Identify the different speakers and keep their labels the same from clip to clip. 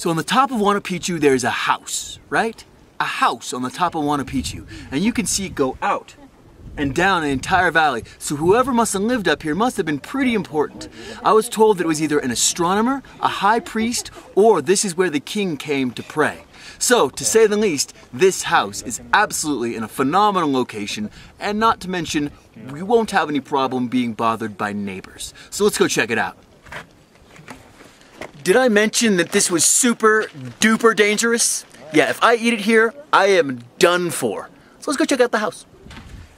Speaker 1: So on the top of Wayana Picchu, there's a house, right? A house on the top of Wayana Picchu. And you can see it go out and down the entire valley. So whoever must have lived up here must have been pretty important. I was told that it was either an astronomer, a high priest, or this is where the king came to pray. So, to say the least, this house is absolutely in a phenomenal location, and not to mention, we won't have any problem being bothered by neighbors. So let's go check it out. Did I mention that this was super duper dangerous? Yeah, if I eat it here, I am done for. So let's go check out the house.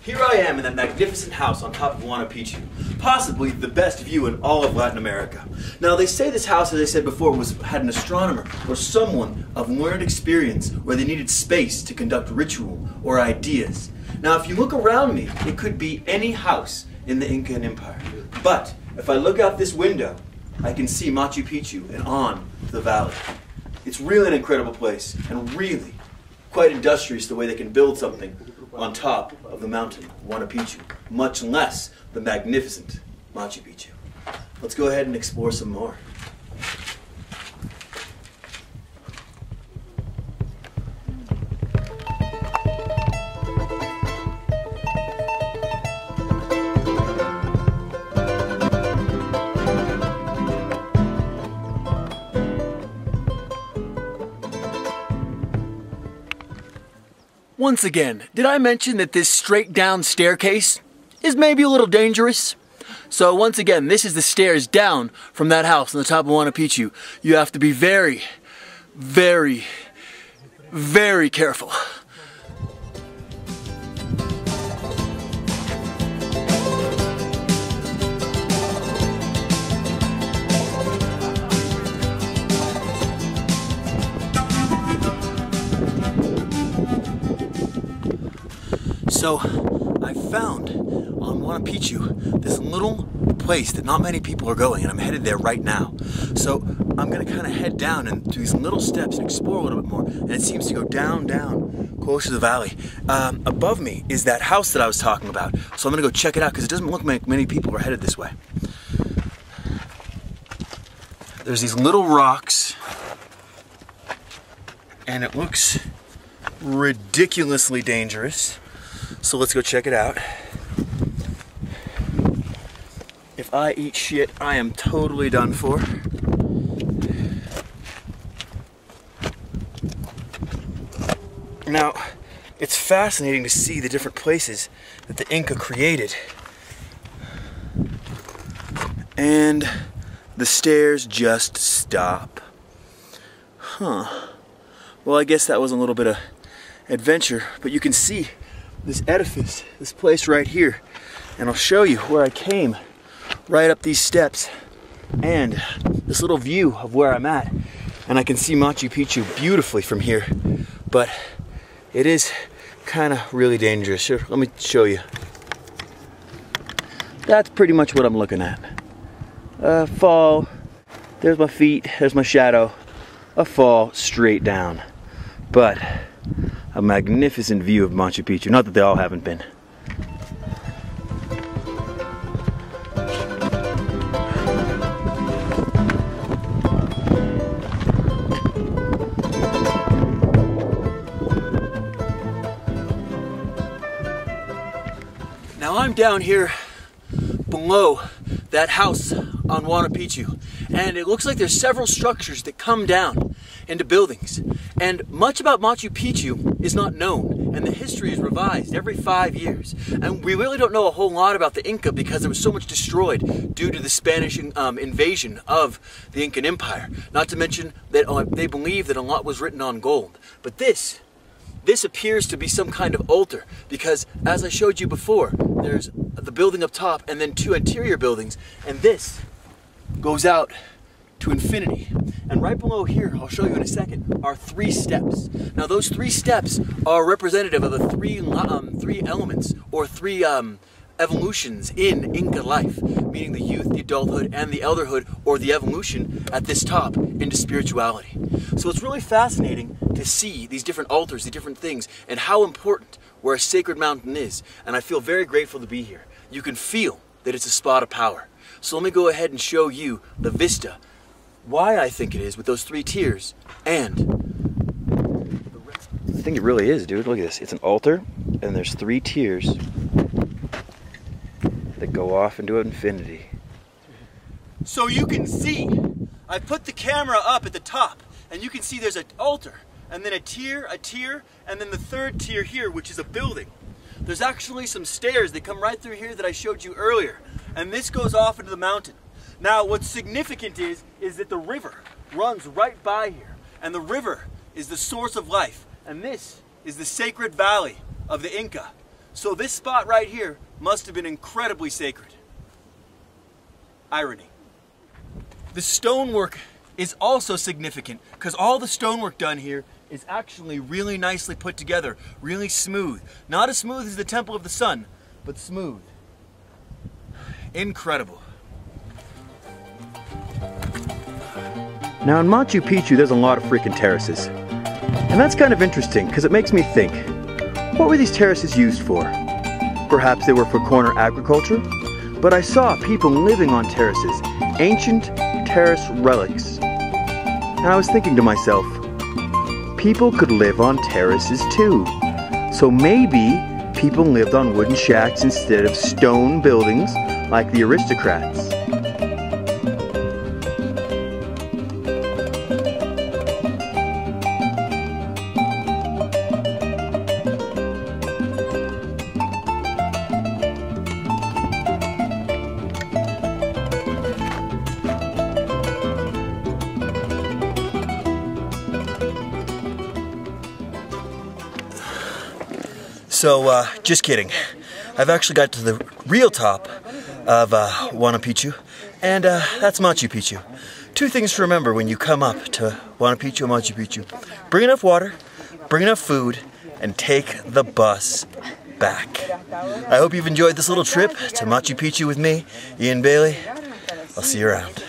Speaker 1: Here I am in that magnificent house on top of Wayana Picchu, possibly the best view in all of Latin America. Now they say this house, as I said before, had an astronomer or someone of learned experience where they needed space to conduct ritual or ideas. Now if you look around me, it could be any house in the Incan Empire. But if I look out this window, I can see Macchu Picchu and on to the valley. It's really an incredible place and really quite industrious the way they can build something on top of the mountain, Wayana Picchu, much less the magnificent Macchu Picchu. Let's go ahead and explore some more. Once again, did I mention that this straight down staircase is maybe a little dangerous? So once again, this is the stairs down from that house on the top of Wayana Picchu. You have to be very, very, very careful. So I found on Wayana Picchu this little place that not many people are going, and I'm headed there right now. So I'm gonna kind of head down and do these little steps and explore a little bit more, and it seems to go down, close to the valley. Above me is that house that I was talking about, so I'm gonna go check it out because it doesn't look like many people are headed this way. There's these little rocks, and it looks ridiculously dangerous. So let's go check it out. If I eat shit, I am totally done for. Now, it's fascinating to see the different places that the Inca created. And the stairs just stop. Huh. Well, I guess that was a little bit of adventure, but you can see this edifice, this place right here, and I'll show you where I came right up these steps and this little view of where I'm at, and I can see Macchu Picchu beautifully from here, but it is kind of really dangerous. Sure, let me show you. That's pretty much what I'm looking at. A fall, there's my feet, there's my shadow, a fall straight down, but a magnificent view of Macchu Picchu. Not that they all haven't been. Now I'm down here below that house on Wayana Picchu, and it looks like there's several structures that come down into buildings. And much about Macchu Picchu is not known, and the history is revised every 5 years. And we really don't know a whole lot about the Inca because there was so much destroyed due to the Spanish invasion of the Incan Empire. Not to mention that they believe that a lot was written on gold. But this appears to be some kind of altar because, as I showed you before, there's the building up top and then two interior buildings, and this goes out to infinity. And right below here, I'll show you in a second, are 3 steps. Now those 3 steps are representative of the three elements, or 3 evolutions in Inca life, meaning the youth, the adulthood, and the elderhood, or the evolution at this top into spirituality. So it's really fascinating to see these different altars, the different things, and how important where a sacred mountain is. And I feel very grateful to be here. You can feel that it's a spot of power. So let me go ahead and show you the vista why I think it is with those 3 tiers, and I think it really is, dude. Look at this. It's an altar, and there's 3 tiers that go off into infinity. So you can see, I put the camera up at the top, and you can see there's an altar, and then a tier, and then the 3rd tier here, which is a building. There's actually some stairs that come right through here that I showed you earlier, and this goes off into the mountain. Now, what's significant is that the river runs right by here, and the river is the source of life, and this is the sacred valley of the Inca. So this spot right here must have been incredibly sacred. Irony. The stonework is also significant because all the stonework done here is actually really nicely put together, really smooth. Not as smooth as the Temple of the Sun, but smooth. Incredible. Now in Macchu Picchu there's a lot of freaking terraces. And that's kind of interesting because it makes me think, what were these terraces used for? Perhaps they were for corner agriculture? But I saw people living on terraces, ancient terrace relics. And I was thinking to myself, people could live on terraces too. So maybe people lived on wooden shacks instead of stone buildings like the aristocrats. So, just kidding. I've actually got to the real top of Wayana Picchu, and that's Macchu Picchu. 2 things to remember when you come up to Wayana Picchu and Macchu Picchu. Bring enough water, bring enough food, and take the bus back. I hope you've enjoyed this little trip to Macchu Picchu with me, Ian Bailey. I'll see you around.